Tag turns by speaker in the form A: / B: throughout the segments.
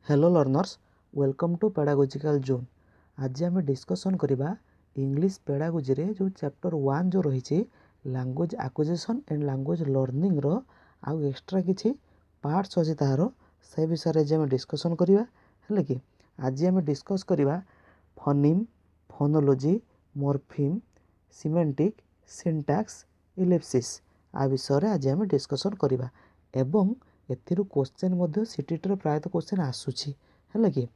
A: Hello learners, welcome to pedagogical zone. आज आम discussion करवा इंग्लिश पेडागोजी रे जो चैप्टर 1 जो रही language acquisition and language learning रो आउ एक्स्ट्रा किछि पार्ट्स अछि तार से विषय जे आम डिस्कसन करवा है कि आज आम डिस्कस करवा phoneme, phonology, morpheme, semantic, syntax, ellipsis आ विषय आज आम डिस्कसन करवा एवं एथिरु क्वेश्चन मध्य सीटीटी प्रायतः क्वेश्चन आसूची है कि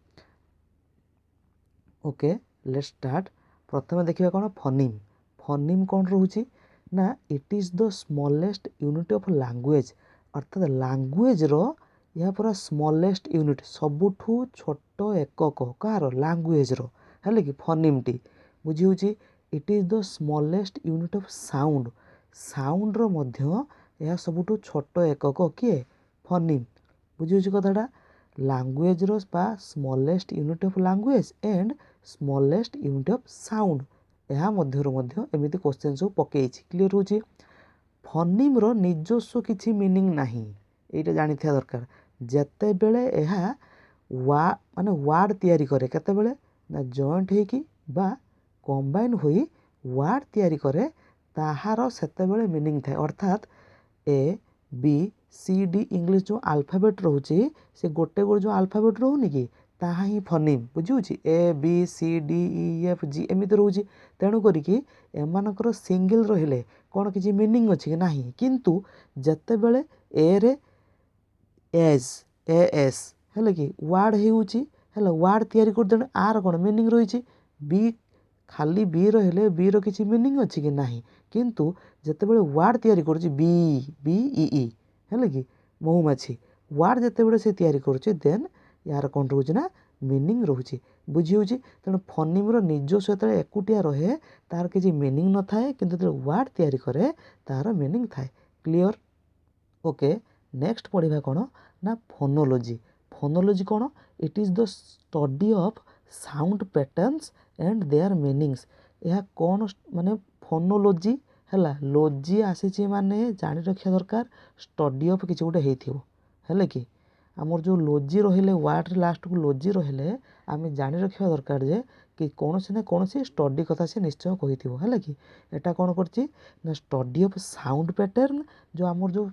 A: ओके लेट्स स्टार्ट। प्रथम देखिए कौन फनिम। फनिम कौन रोचे ना it is the smallest unit of language, अर्थात लैंग्वेज रो यह पूरा स्मॉलेस्ट यूनिट सबुठू छोट एकक कार लैंग्वेज रो है कि फनिम टी बुझी होची। It is the smallest unit of sound, sound रो मध्य यह सबुठू छोट एकक किए फनिम। बुझी कथाटा लैंग्वेज रो smallest unit of language and smallest unit of sound यह मध्य एमती क्वेश्चन सब पकई क्लीयर हो। फनिम रो निजस्व किसी मीनिंग नहीं, ये जानी था दरकार। जेते बेले यह माने वार्ड तैयारी करे केते बेले ना जॉइंट होइकी बा कंबाइन होई वार्ड तैयारी करे ताहार सेते बेले मीनिंग थाए। अर्थात A B C D English जो अल्फाबेट रोचे से गोटे गोटे जो अल्फाबेट रोनी कि ताहा ही फनिम बुझी A B C D E F G एमती रोचे। तेणु करिकी एमानकर सिंगल रहिले कौन किसी मीनिंग अच्छी कि नहीं, किंतु जते बेले ए रे एज ए एस है कि वार्ड है वार्ड तैयारी कर आर कौन मीनिंग रही। बी खाली बी रहिले बी रो किसी मीनिंग अच्छी कि नहीं, किंतु जते बेले वार्ड तैयारी करुची बी बी ई है कि महुमाछी वार्ड जते बेले से तैयारी करुची देन यार कौन रोचे ना मीनिंग रोचे बुझी होची। तेणु फनिम रो निजस्व जो एकुटिया रहे तार किसी मीनिंग न थाए, किंतु जो वार्ड तैयारी करे तार मीनिंग थाए। Clear okay. नेक्स्ट पढ़िबा कौन ना फोनोलॉजी। फोनोलॉजी कौन it is the study of sound patterns and their meanings. यह कौन माने फोनोलॉजी है लॉजी आसी माने जानी रखा दरकार स्टडी ऑफ किसी गोटे है कि आमर जो लॉजी रहिले वार्ड लास्ट को लॉजी रहिले आम जानी रखा दरकार जे कि कौन से ना कौन से स्टडी कथा से निश्चय कही है कि एटा कौन करछि ना स्टडी ऑफ साउंड पैटर्न जो आमर जो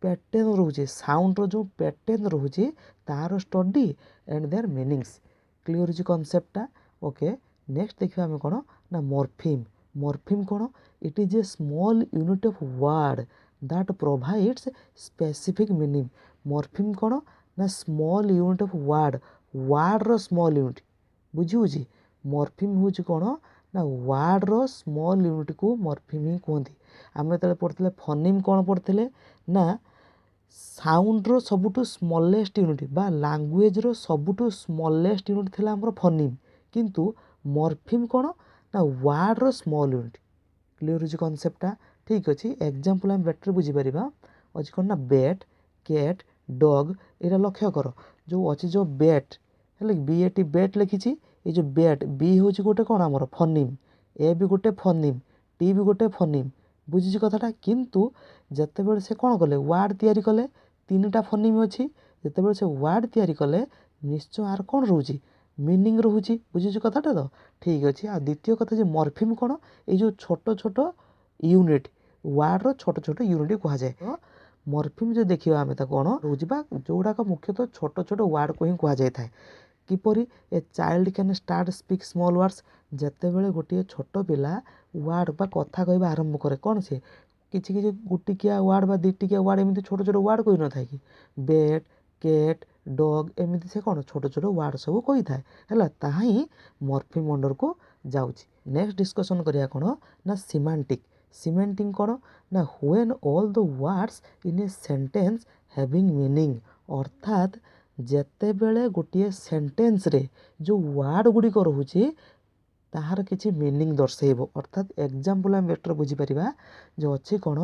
A: पैटर्न रोचे साउंड रो जो पैटर्न रोचे तार study and their meanings. Clear हो कॉन्सेप्टटा ओके। नेक्स्ट देखिए आम कौन ना मॉर्फिम। मॉर्फिम कौन it is a small unit of word that provides specific meaning. Morpheme कौन ना small unit of word, word रो स्मॉल यूनिट बुझी होची। मॉर्फिम हूँ कौन ना वर्ड रो स्मॉल यूनिट को मॉर्फिम ही कहते। आम जो पढ़ते फनिम कौन पढ़ते ना साउंड रो सबुठू स्मॉलेस्ट यूनिट बा लैंग्वेज रो सबुठू स्मॉलेस्ट यूनिट थिला हमर फनिम, किंतु मॉर्फिम कौन ना वर्ड रो स्मॉल यूनिट। क्लियर हो कॉन्सेप्टटा ठीक अच्छे। एग्जांपल आम बेटर बुझीपर अच्छे कौन ना बैट, कैट, डग ये लक्ष्य कर जो अच्छी जो बैट है बी ए टी बैट लिखी ये जो बैट बी हूँ गोटे कौन आमर फनिम, ए भी गोटे फनिम, टी भी गोटे फनिम बुझी कथाटा। किंतु जितेबाला से कौन कले वार्ड तैयारी कले तीन टा फनिम अच्छी जितेबाला से वार्ड तैयारी कले निश्चय आर कौन रोचे मीनिंग रोचे बुझी कथाटा। तो ठीक अच्छे। आ द्वितीय कथा जो मॉर्फिम कौन ये जो छोट छोट यूनिट वार्ड रो छोट छोट यूनिट कह जाए। तो मॉर्फिम जो देखा आम कौन रोचे जोड़ाक मुख्यतः छोट छोट वार्ड को ही कह जाए। किपरि a child can start speak small words जितेबाला गोटे छोट पिला वार्ड बा कथा कहवा आरंभ करे कौन से किसी किसी गोटिकिया वार्ड बा दिटिकिया वार्ड एमती छोट छोट वार्ड कही न था कि बैट, कैट, डग एमती से कौन छोट छोट वार्ड सब कही थाए है ताही मॉर्फिम अंडर को जाउची। नेक्स्ट डिस्कशन करिया कौन ना सिमेंटिक। सिमेंटिक कौन ना when all the words in a sentence having meaning, अर्थात जेते बेले गोटे सेंटेंस रे जो वार्ड गुड़िक रोचे ताहार किसी मीनिंग दर्शेब। अर्थात एग्जांपल आम बेटर बुझीपर जो अच्छी कौन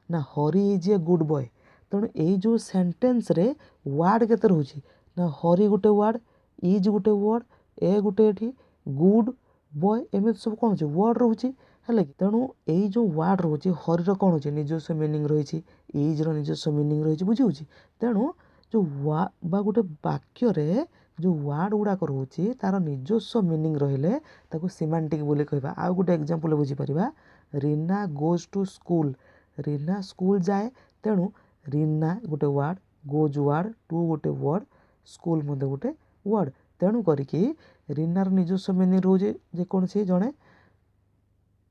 A: ना हरी इज ए गुड बॉय। तेणु यही जो सेंटेंस रे वार्ड केते रोचे ना हरी गोटे वार्ड, इज गोटे वर्ड, ए गोटे एठी गुड बॉय एमती सब कौन हो वर्ड रोचे है कि। तेणु यही जो वार्ड रोचे हरी कौन हो निजस्व मीनिंग रही, इज रो निजस्व मीनिंग रही बुझी। तेणु जो बा गोटे वाक्य जो वार्ड गुड़ाक रोचे तार निजस्व मीनिंग रहिले ताको सिमांटिक बोली कहबा। आउ गोटे एग्जांपल बुझी परिबा, Reena goes to school, Reena school जाए, तेणु रीना गोटे वार्ड, गोज वार्ड, टू गोटे वर्ड, स्कूल मध्य गोटे वर्ड, तेणु करिकी रीनार निजस्व मीनिंग रोचे जेकोसी जड़े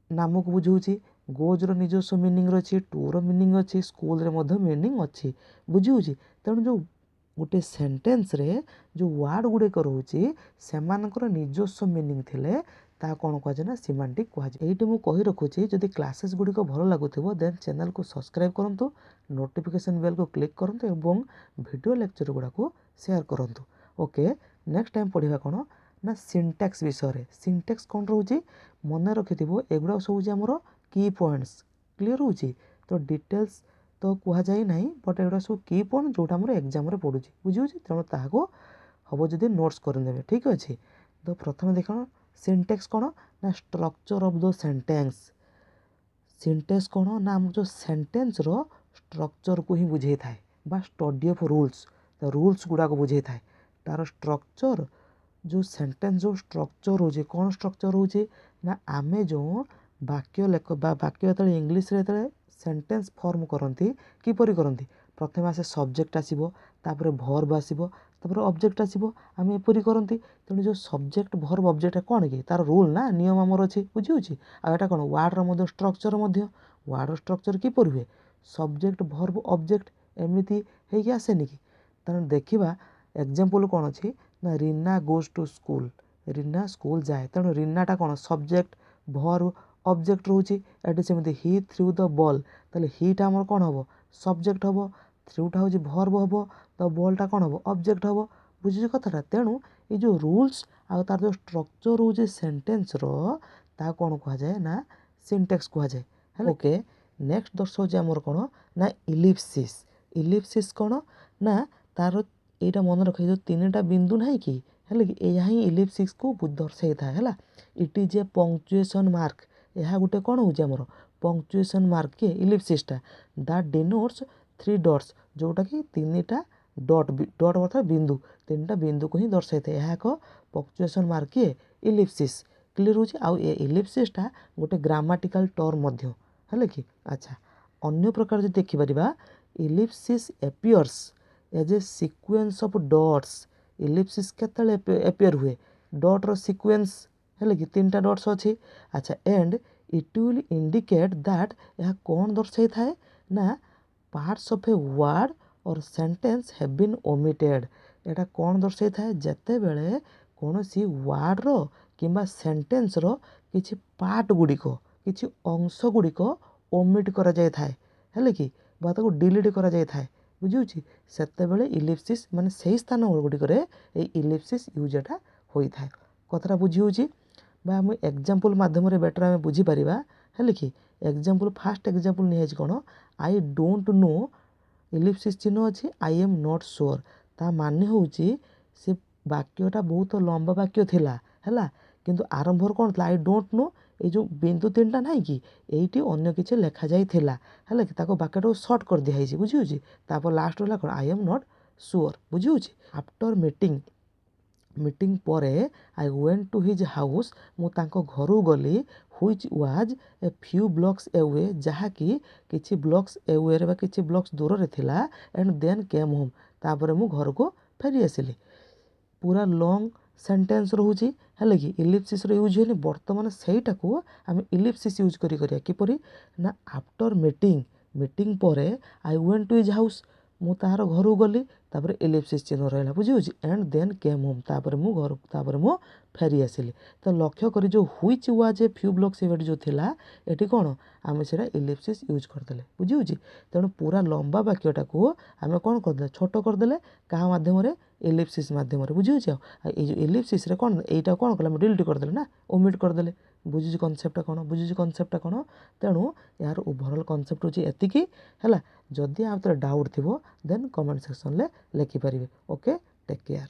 A: नाम को बुझाऊँगी, गोज्र निजस्व मीनिंग अच्छी, टूर मीनिंग अच्छी, स्कूल मीनिंग अच्छी, बुझी। तेणु जो गोटे सेंटेंस रे जो वार्ड गुड़िक रोचे से निजस्व मीनिंग थिले ता कौन कहुए ना सिमांटिक कहुए। ये मुझे कही रखुच्छी जदि क्लासेस गुड़िक भल लगुव देन चैनल को सब्सक्राइब करूँ, नोटिफिकेशन बेल को क्लिक करूँ और वीडियो लेक्चर गुड़ा को शेयर करूँ। ओके, नेक्स्ट टाइम पढ़ा कौन ना सिंटैक्स विषय। सिंटैक्स कौन रोचे मन रखि एगुड़ा सब आमर की पॉइंट्स क्लीयर होची। तो डिटेल्स तो कह जाए ना, बट एगुड़ा सब की पॉइंट जोटा आम एग्जाम बुझे बुझे तेणु ताको हम जब नोट्स करदे ठीक अच्छे। तो प्रथम देख सिंटैक्स कौन ना structure of the sentence. Syntax कौन ना आम जो सेंटेंस रो स्ट्रक्चर को ही बुझे थाए बा स्टडी ऑफ रूल्स, तो रूल्स गुड़ाक बुझे थाए तार स्ट्रक्चर। जो सेंटेंस जो स्ट्रक्चर रोचे कौन स्ट्रक्चर रोचे ना आमे जो वाक्य लेख बा वाक्य जो इंग्लीश रे सेंटेंस फॉर्म करती किपरि करती, प्रथम आसे सब्जेक्ट आसीबो, तापर भर्ब आसीबो, तापर ऑब्जेक्ट आसीबो, आम एपरि करती। तेणु जो सब्जेक्ट भर्ब ऑब्जेक्ट कौन कि तार रूल ना नियम आमर अच्छे बुझी। आटा कौन वार्डर स्ट्रक्चर वार्डर स्ट्रक्चर किपरि हुए सब्जेक्ट भर्ब ऑब्जेक्ट एमती है आसेनि कि। तेणु देखा एग्जांपल कौन अच्छी ना Reena goes to school, Reena school जाए, तेणु रीनाटा कौन सब्जेक्ट भर्ब ऑब्जेक्ट रोचे। एटी सेमती ही थ्रू द बॉल, ताले हीटा आमर कौन हम सब्जेक्ट हम, थ्रूटा हूँ भर्ब हम, तो बॉलटा कौन हम ऑब्जेक्ट हम, बुझे कथाटा। तेणु ये जो रूल्स आ तार जो स्ट्रक्चर रोचे सेंटेंस रो ता कौन कह जाए ना सिंटैक्स कह जाए। ओके, नेक्स्ट दर्शाऊँ आमर कौन ना इलिप्सिस। इलिप्सिस कौन ना तार यहाँ मन रख जो तीन टा बिंदु ना कि है कि यह ही इलिप्सिस को दर्शाई था है। It is A punctuation mark, यह गोटे कौन होमर पंक्चुएशन मार्क किए इलिप्सिसटा दैट डिनोट्स 3 डॉट्स, जोटा कि तीन टा डॉट, डॉट अर्थात बिंदु, तीन टा बिंदु को ही दर्शाई था। यह एक पंक्चुएशन मार्क किए इलिप्सिस क्लियर होची। आउ ए इलिप्सिसटा गोटे ग्रामाटिकल टर्म मध्य है कि। अच्छा, अन्य प्रकार जो देखि परिबा ellipsis appears as a sequence of dots. Ellipsis केतले एपियर हुए डॉट रो सीक्वेंस है कि तीन टा डॉट्स अच्छी। अच्छा, and it will indicate that यह कौन दर्शाई थाए ना पार्ट्स ऑफ ए वर्ड और सेंटेंस हैव बीन ओमिटेड। एटा कौन दर्शाई थाए जेते बेले कौन सी वर्ड रो किंबा सेंटेंस रो किछि पार्ट गुड़िक किछि अंश गुड़िक ओमिट करा जाय थाए है कि बा ताको डिलीट करा जाय थाए बुझी। सेते बेले इलिप्सिस माने सही स्थान गुड़िक इलिप्सिस यूज एटा होई थाए। कथाटा बुझी होची बा आम एग्जांपल माध्यम बेटर आम बुझीपर है कि। एग्जांपल फास्ट एग्जांपल नहीं कौन आई डोंट नो इलिप्सिस चिन्ह अच्छी आई एम नॉट श्योर, ता माने होची से वाक्यटा बहुत लंबा वाक्य थिला है किंतु आरंभर कौन था आई डोंट नो, ये जो बिंदु तीन टा ना कि ये अन्य किसी लिखा जाइला है कि वाक्यटा सर्ट कर दिखाई बुझी। तापर लास्ट है कौन आई एम नॉट श्योर बुझी। आफ्टर मीटिंग परे I went to his house, मुझे घर गली which was a few blocks away, जहाँकि किछि ब्लॉक्स एवे बा किछि ब्लॉक्स दूर रे थिला, एंड देन केम होम, तापर मु घर को फेरी आसिली। पूरा लॉन्ग सेंटेंस रोचे है कि इलिप्सिस यूज हुए बर्तमान सहीटा को आम इलिप्सिस यूज करिया किपरि ना आफ्टर मीटिंग परे I went to his house, मु तार घर गली तापर इलिप्सिस चिन्ह रहा बुझी। एंड देन केम होम, तापर मु घर तापर मु फेरी आसिली। तो लक्ष्य करी जो which was a few blocks await जो थिला एटी कौन आम से इलिप्सिस यूज करदे बुझी। तेणु पूरा लंबा वाक्यटा को आम कौन करदे छोट करदे क्या मध्यम इलिप्सिस मध्यम बुझी। जो इलिप्सिस कौन यहीटा कौन कले डिलीट करदे ना ओमिट करदे बुझी। कनसेप्टा कौन बुझी कनसेप्टा कौन। तेणु यार ओभरऑल कनसेप्ट होची एतिकी है। जदि आप डाउट थी देन कमेंट सेक्शन में लिखिपारे। Okay, take care.